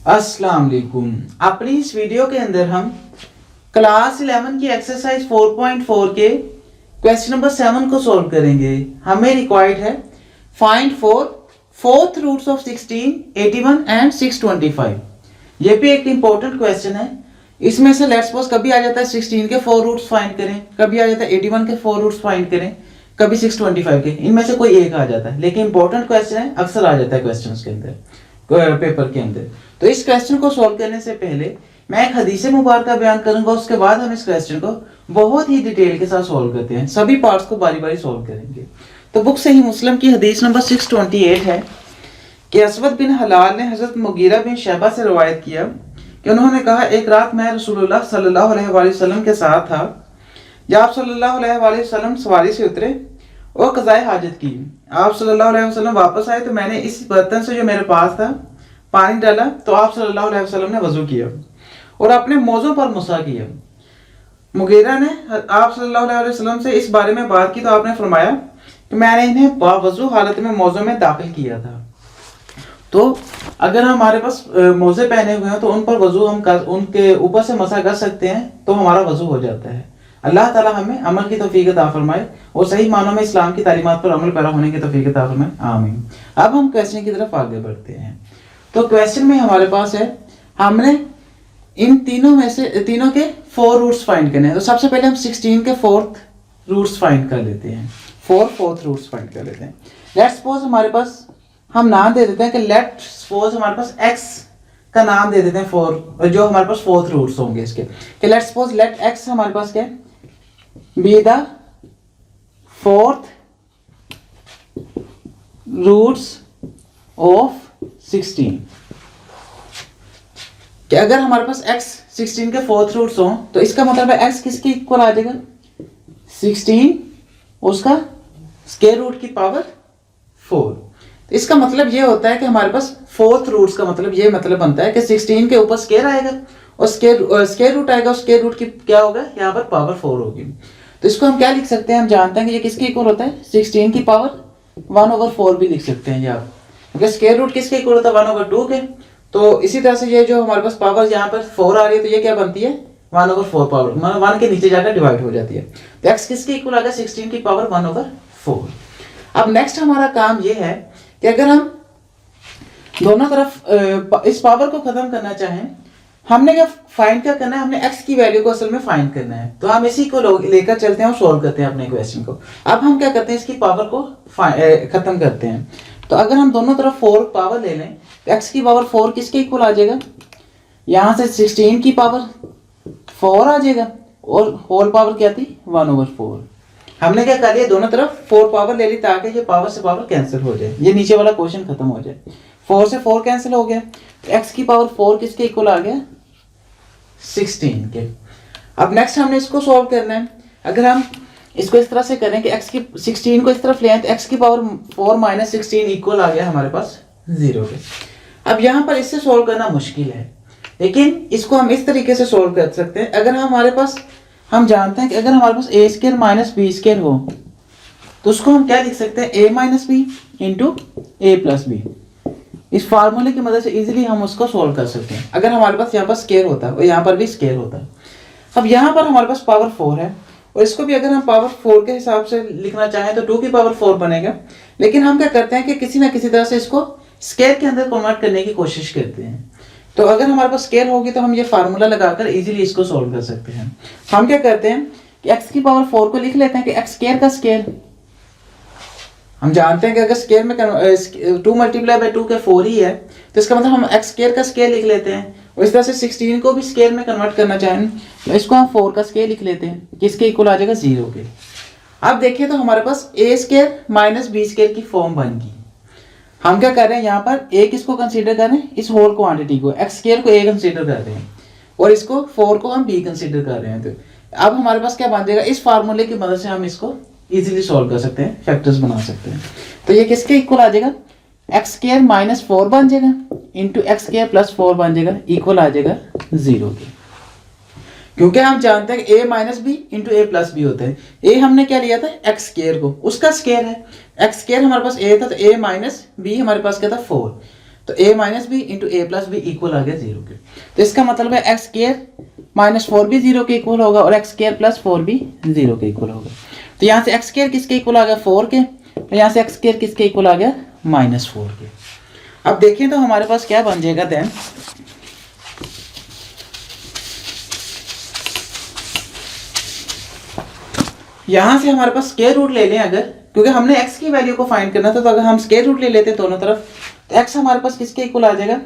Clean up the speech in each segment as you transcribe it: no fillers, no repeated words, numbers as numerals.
अस्सलाम वालेकुम। अपनी इस वीडियो के अंदर हम क्लास 11 की एक्सरसाइज 4.4 के क्वेश्चन नंबर 7 को सॉल्व करेंगे। हमें रिक्वायर्ड है find fourth roots of 16, 81 and 625। ये भी एक इंपॉर्टेंट क्वेश्चन है। इसमें से लेट्स सपोज कभी आ जाता है 16 के 4 रूट्स फाइंड करें, कभी आ जाता है 81 के 4 रूट्स फाइंड करें, कभी 625 के, इनमें से कोई एक आ जाता है। लेकिन इंपॉर्टेंट क्वेश्चन है, अक्सर आ जाता है क्वेश्चंस के अंदर, पेपर के अंदर। तो इस क्वेश्चन को सॉल्व करने से पहले मैं एक हदीस मुबारक बयान करूंगा, उसके बाद हम इस क्वेश्चन को बहुत ही डिटेल के साथ सॉल्व करते हैं। सभी पार्ट्स को बारी बारी सॉल्व करेंगे। तो बुक सही मुस्लिम की हदीस नंबर 628 है कि असवद बिन हलाल ने हजरत मुगीरा बिन शैबा से रवायत किया कि उन्होंने कहा, एक रात मैं रसूलुल्लाह सल्लल्लाहु अलैहि वसल्लम के साथ था। जब आप सल्लल्लाहु अलैहि वसल्लम सवारी से उतरे और कज़ाए हाजत की, आप सल्लल्लाहु अलैहि वसल्लम वापस आए तो मैंने इस बर्तन से जो मेरे पास था पानी डाला, तो आप सल्लल्लाहु अलैहि वसल्लम ने वजू किया और अपने मोज़ों पर मुसा किया। मुगीरा ने आप सल्लल्लाहु अलैहि वसल्लम से इस बारे में बात की तो आपने फरमाया कि मैंने इन्हें बावजू हालत में मोज़ों में दाखिल किया था। तो अगर हमारे पास मोज़े पहने हुए हैं तो उन पर वजू हम उनके ऊपर से मसा कर सकते हैं, तो हमारा वजू हो जाता है। अल्लाह ताला हमें अमल की तौफीक अता फरमाए और सही मानों में इस्लाम की तालीमात पर अमल पैरा होने की तौफीक अता फरमाए, आमीन। अब हम क्वेश्चन की तरफ आगे बढ़ते हैं। तो क्वेश्चन में हमारे पास है, हमने इन तीनों के 4 रूट्स फाइंड करने हैं। तो सबसे पहले हम 16 के 4th रूट्स फाइंड कर लेते हैं। 4th रूट्स फाइंड कर लेते हैं। लेट्स सपोज हमारे पास हम नाम दे देते हैं कि लेट्स सपोज हमारे पास x का नाम दे देते हैं 4, जो हमारे पास 4th रूट्स होंगे इसके, कि लेट्स सपोज लेट x हमारे पास क्या B the 4th roots of 16। कि अगर हमारे पास x 16 के 4th रूट्स हो तो इसका मतलब है x किसके इक्वल आ जाएगा, 16 उसका स्क्वायर रूट की पावर 4। तो इसका मतलब ये होता है कि हमारे पास 4th रूट्स का मतलब ये मतलब बनता है कि 16 के ऊपर स्क्वायर आएगा और स्क्वायर रूट आएगा, स्क्वायर रूट की क्या होगा यहाँ पर पावर 4 होगी। तो इसको हम क्या लिख सकते हैं, हम जानते हैं कि ये किसके इक्वल होता है, 16 की पावर 1/4 भी लिख सकते हैं ये आप, क्योंकि स्क्वायर रूट किसके इक्वल होता है 1/2 के। तो इसी तरह से ये जो हमारे पास पावर यहाँ पर 4 आ रही है तो ये क्या बनती है 1/4 पावर, 1 के नीचे जाकर डिवाइड हो जाती है। तो x किसके इक्वल आ गया 16 की पावर 1/4। अब नेक्स्ट हमारा काम ये है कि अगर हम दोनों तरफ इस पावर को खत्म करना चाहें, हमने क्या फाइंड क्या करना है, हमने x की वैल्यू को असल में फाइंड करना है। तो हम इसी को लेकर चलते हैं और सॉल्व करते हैं अपने क्वेश्चन को। अब हम क्या करते हैं, इसकी पावर को खत्म करते हैं। तो अगर हम दोनों तरफ 4 पावर ले लें तो x की पावर 4 किसके इक्वल आ जाएगा, यहाँ से 16 की पावर 4 आ जाएगा और होल पावर क्या थी 1/4। हमने क्या कर लिया, दोनों तरफ 4 पावर ले ली ताकि ये पावर से पावर कैंसिल हो जाए, ये नीचे वाला क्वेश्चन खत्म हो जाए। 4 से 4 कैंसिल हो गया तो x की पावर 4 किसके इक्वल आ गया 16 के। अब नेक्स्ट हमने इसको सॉल्व करना है। अगर हम इसको इस तरह से करें कि x की 16 को इस तरफ ले आए तो x की पावर 4 - 16 इक्वल आ गया हमारे पास 0 के। अब यहाँ पर इससे सॉल्व करना मुश्किल है, लेकिन इसको हम इस तरीके से सॉल्व कर सकते हैं। अगर हमारे पास हम जानते हैं कि अगर हमारे पास a² - b² हो तो उसको हम क्या लिख सकते हैं, a - b into a + b। इस फार्मूले की मदद से इजीली हम उसको सॉल्व कर सकते हैं। अगर हमारे पास यहाँ पर स्क्वायर होता है और यहाँ पर भी स्क्वायर होता है। अब यहाँ पर हमारे पास पावर 4 है और इसको भी अगर हम पावर 4 के हिसाब से लिखना चाहें तो 2 की पावर 4 बनेगा। लेकिन हम क्या करते हैं कि किसी ना किसी तरह से इसको स्क्वायर के अंदर कन्वर्ट करने की कोशिश करते हैं। तो अगर हमारे पास स्क्वायर होगी तो हम ये फार्मूला लगाकर इजीली इसको सॉल्व कर सकते हैं। हम क्या करते हैं कि x की पावर 4 को लिख लेते हैं कि x² का स्क्वायर। हम जानते हैं कि अगर स्क्वायर में 2 × 2 के 4 ही है तो इसका मतलब हम x² का स्क्वायर लिख लेते हैं। और इस तरह से 16 को भी स्क्वायर में कन्वर्ट करना चाहें तो इसको हम 4 का स्क्वायर लिख लेते हैं, किसके इक्वल आ जाएगा 0 के। अब देखिए तो हमारे पास a² - b² की फॉर्म बन गई। हम क्या कर रहे हैं, यहाँ पर a किसको कंसीडर कर रहे हैं, इस होल क्वांटिटी को, x² को a कंसीडर कर रहे हैं और इसको 4 को हम b कंसीडर कर रहे हैं। तो अब हमारे पास क्या बन जाएगा, इस फार्मूले की मदद से हम इसको इजीली सॉल्व कर सकते हैं, फैक्टर्स बना सकते हैं। तो ये किसके इक्वल आ जाएगा, x² - 4 बन जाएगा इंटू x² + 4 बन जाएगा, इक्वल आ जाएगा 0 के। क्योंकि हम जानते हैं कि a - b into a + b होता है। a हमने क्या लिया था x² को, उसका स्क्वायर है, x² हमारे पास a था तो a - b हमारे पास क्या था 4। तो a minus B into A plus B equal आ गया 0 के। तो इसका मतलब है एक्स स्केयर माइनस 4 भी 0 के इक्वल होगा और एक्स स्केयर प्लस 4 भी 0 के इक्वल होगा। तो यहाँ से एक्स स्केयर किसके इक्वल आ गया 4 के, तो यहाँ से एक्स स्केयर किसके इक्वल आ गया -4 के। अब देखें तो हमारे पास क्या बन जाएगा देन, यहां से हमारे पास स्क्वायर रूट ले लें अगर, क्योंकि हमने x की वैल्यू को फाइंड करना था, तो अगर हम स्क्वायर रूट ले लेते हैं दोनों तरफ तो x हमारे पास किसके इक्वल आ जाएगा,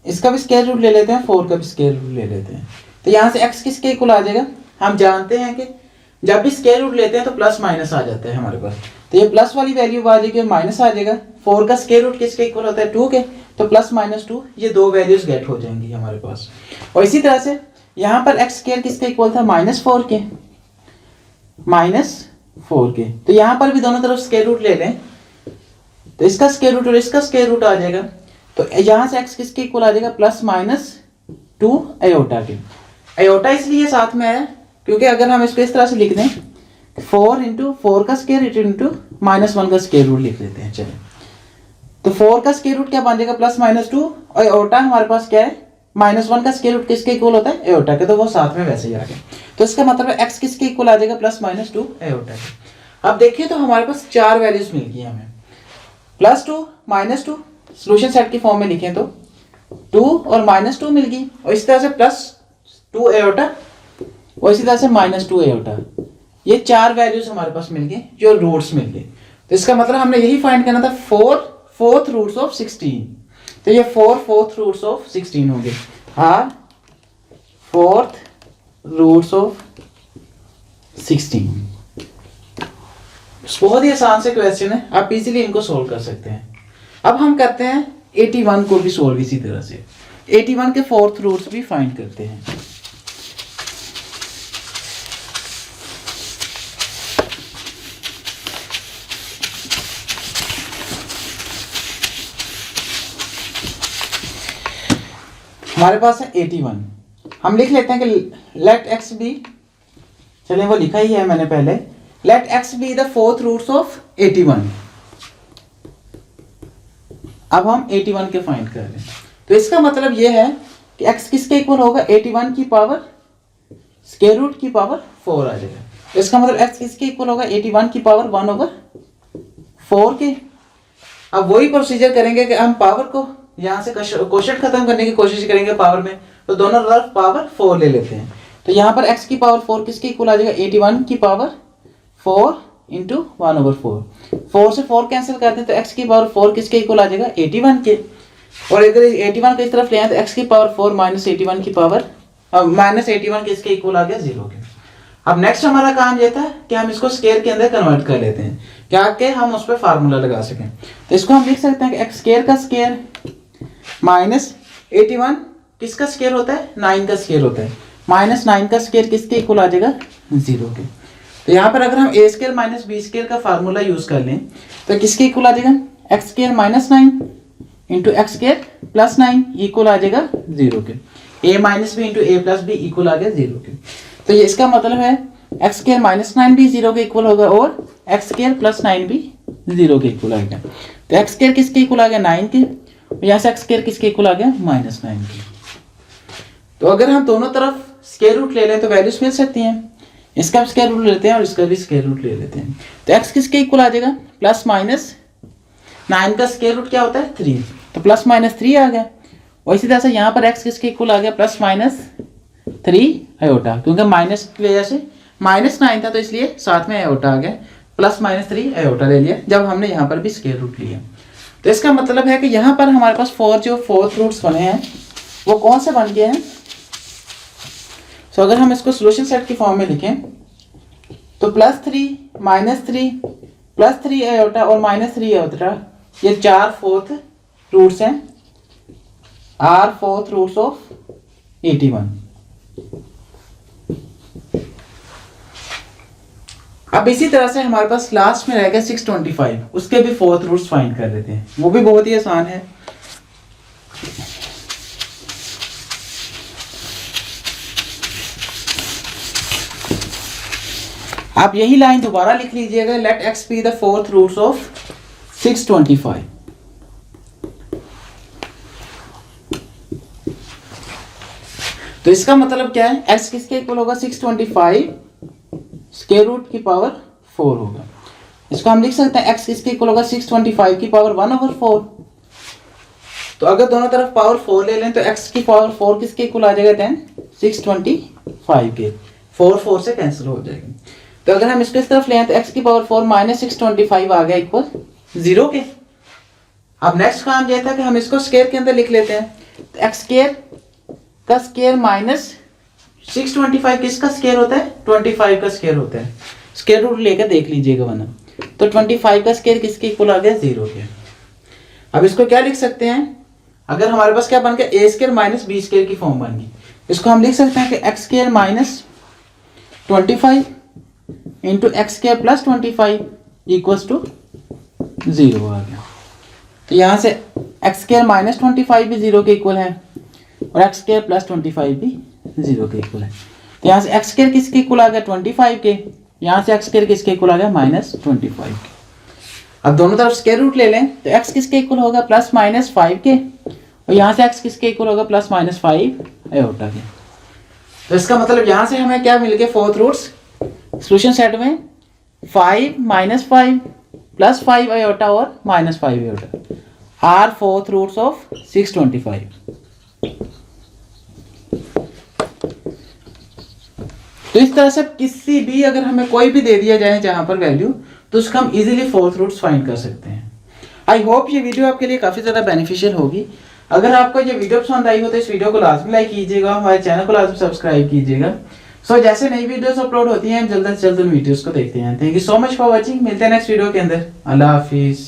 इसका भी स्क्वायर रूट ले लेते हैं, 4 का भी स्क्वायर रूट ले लेते हैं। तो यहाँ से x किसके इक्वल आ जाएगा, हम जानते हैं कि जब भी स्क्वायर रूट लेते हैं तो प्लस माइनस आ जाता है हमारे पास, तो ये प्लस वाली वैल्यू आ जाएगी और माइनस आ जाएगा। 4 का स्क्वायर रूट किसके इक्वल होता है 2 के, तो प्लस माइनस 2, ये दो वैल्यूज गेट हो जाएंगी हमारे पास। और इसी तरह से यहाँ पर एक्स स्क्वायर किसके इक्वल था -4 के, -4 के। तो यहाँ पर भी दोनों तरफ स्क्वायर रूट ले लें, तो इसका स्क्वायर रूट और इसका स्क्वायर रूट आ जाएगा। तो यहाँ से x किसके इक्वल आ जाएगा +-2 अयोटा के। अयोटा इसलिए साथ में है क्योंकि अगर हम इसको इस तरह से लिख दें 4 इंटू 4 का स्क्वायर इंटू -1 का स्क्वायर रूट लिख लेते हैं। चलिए, तो 4 का स्क्वायर रूट क्या बन जाएगा +-2 और अयोटा हमारे पास क्या है -1 का स्क्वायर रूट किसके इक्वल होता है अयोटा के, तो वो साथ में वैसे ही आ गया। तो इसका मतलब है x किसके इक्वल आ जाएगा +-2 अयोटा के। अब देखिए तो हमारे पास 4 वैल्यूज मिल गई हमें, +2 -2 सॉल्यूशन सेट की फॉर्म में लिखें तो 2 और -2 मिल गई, और इसी तरह से +2 अयोटा और इसी तरह से -2 अयोटा, ये 4 वैल्यूज हमारे पास मिल गए जो रूट्स मिल गए। तो इसका मतलब हमने यही फाइंड करना था 4 रूट्स ऑफ 16। तो ये 4 रूट्स ऑफ 16 होंगे, आर 4 रूट्स ऑफ 16। बहुत ही आसान से क्वेश्चन है, आप इजीली इनको सोल्व कर सकते हैं। अब हम करते हैं 81 को भी सोल्व इसी तरह से, 81 के 4th रूट्स भी फाइंड करते हैं। हमारे पास है 81, हम लिख लेते हैं कि लेट x बी, चलिए वो लिखा ही है मैंने पहले, let x be the 4th roots of 81। अब हम 81 के फाइंड कर रहे हैं, तो इसका मतलब ये है कि x किसके इक्वल होगा 81 की पावर स्क्वायर रूट की पावर 4 आ जाएगा। तो इसका मतलब x किसके इक्वल होगा 81 की पावर 1/4 के। अब वही प्रोसीजर करेंगे कि हम पावर को यहाँ से क्वोशंट खत्म करने की कोशिश करेंगे पावर में, तो दोनों तरफ पावर 4 ले लेते हैं। तो यहाँ पर x की पावर 4 किसके इक्वल आ जाएगा 81 की पावर 4 इंटू 1/4। 4 से 4 कैंसिल करते हैं तो x की पावर 4 किसके इक्वल आ जाएगा 81 के, और अगर 81 को इस तरफ ले आए तो x की पावर 4 -81 की पावर -81 किसके इक्वल आ गया 0 के। अब नेक्स्ट हमारा काम ये था कि हम इसको स्क्वायर के अंदर कन्वर्ट कर लेते हैं, क्या कि हम उस पर फार्मूला लगा सकें। तो इसको हम लिख सकते हैं कि x स्क्वायर का स्क्वायर -81 किसका स्क्वायर होता है 9 का स्क्वायर होता है, -9 का स्क्वायर किसके इक्वल आ जाएगा 0 के। तो यहाँ पर अगर हम a square minus B square का फार्मूला यूज कर लें तो किसके इक्वल आ जाएगा x square -9 into x square +9 equal आ जाएगा 0 के। a minus B into A plus B equal आ गया 0 के। तो ये इसका मतलब है x स्क्वायर -9 भी 0 के इक्वल होगा और x स्क्वायर +9 भी 0 के इक्वल आ गया। तो x स्क्वायर किसके इक्वल आ गया 9 के, यहाँ से x स्क्वायर किसके इक्वल आ गया -9 के। तो अगर हम दोनों तरफ स्क्वायर रूट ले लें तो वैल्यूज मिल सकती हैं, इसका भी स्क्वायर रूट लेते हैं और इसका भी स्क्वायर रूट ले लेते हैं। तो x किसके इक्वल आ जाएगा +-9 का स्क्वायर रूट क्या होता है 3, तो +-3 आ गया। और इसी तरह से यहाँ पर x किसके इक्वल आ गया +-3 अयोटा, क्योंकि माइनस की वजह से -9 था तो इसलिए साथ में अयोटा आ गया, +-3 अयोटा ले लिया जब हमने यहाँ पर भी स्क्वायर रूट लिया। तो इसका मतलब है कि यहाँ पर हमारे पास 4th रूट्स बने हैं वो कौन से बन गए हैं। तो अगर हम इसको सॉल्यूशन सेट की फॉर्म में लिखें तो +3 -3 +3 अयोटा और -3 अयोटा, ये 4 4th रूट्स हैं, आर 4th रूट्स ऑफ 81। अब इसी तरह से हमारे पास लास्ट में रह गया 625, उसके भी 4th रूट्स फाइंड कर लेते हैं, वो भी बहुत ही आसान है। आप यही लाइन दोबारा लिख लीजिएगा, let x be the 4th roots of 625। तो इसका मतलब क्या है, x किसके इक्वल होगा 625 स्क्वायर रूट की पावर 4 होगा। इसको हम लिख सकते हैं x किसके इक्वल होगा 625 की पावर 1/4। तो अगर दोनों तरफ पावर 4 ले लें तो x की पावर 4 किसके इक्वल आ जाएगा 10 625 के, 4 से कैंसिल हो जाएगा। तो अगर हम इसको इस तरफ ले आए तो x की पावर 4 माइनस 625 आ गया इक्वल 0 के। अब नेक्स्ट काम यह था कि हम इसको स्क्वायर के अंदर लिख लेते हैं। तो x स्क्वायर का स्क्वायर माइनस 625 किसका स्क्वायर होता है 25 का स्क्वायर होता है। स्क्वायर रूट लेकर देख लीजिएगा वरना। तो 25 का स्क्वायर किसके इक्वल आ गया 0 के। अब इसको क्या लिख सकते हैं, अगर हमारे पास क्या बन गया a square minus b square की फॉर्म बन गई। इसको हम लिख सकते हैं कि x square minus 25 into x square plus 25 equals to 0 आ गया। तो यहाँ से एक्स स्क्वायर माइनस 25 भी 0 के इक्वल है और एक्स स्क्वायर प्लस 25 भी 0 के इक्वल है। तो यहाँ से एक्स स्क्वायर किसके इक्वल आ गया 25 के, यहाँ से एक्स स्क्वायर किसके इक्वल आ गया माइनस 25 के। अब दोनों तरफ स्क्वायर रूट ले लें तो एक्स किसके इक्वल होगा प्लस माइनस 5 के, और यहाँ से एक्स किसके इक्वल होगा प्लस माइनस 5 आयोटा के। तो इसका मतलब यहाँ से हमें क्या मिल गया फोर्थ रूट्स सॉल्यूशन सेट में 5 माइनस 5 प्लस 5 आयोटा और minus 5 iota are fourth roots of 625। तो इस तरह से किसी भी अगर हमें कोई भी दे दिया जाए जहां पर वैल्यू, तो उसका हम इजीली फोर्थ रूट्स फाइंड कर सकते हैं। आई होप ये वीडियो आपके लिए काफ़ी ज़्यादा बेनिफिशियल होगी। अगर आपको ये वीडियो पसंद आई हो तो इस वीडियो को लाजमी लाइक कीजिएगा, हमारे चैनल को लाजमी सब्सक्राइब कीजिएगा। जैसे नई वीडियोस अपलोड होती हैं हम जल्द से जल्द उन वीडियोस को देखते हैं। Thank you so much for watching. मिलते हैं नेक्स्ट वीडियो के अंदर। अल्लाह हाफिज़।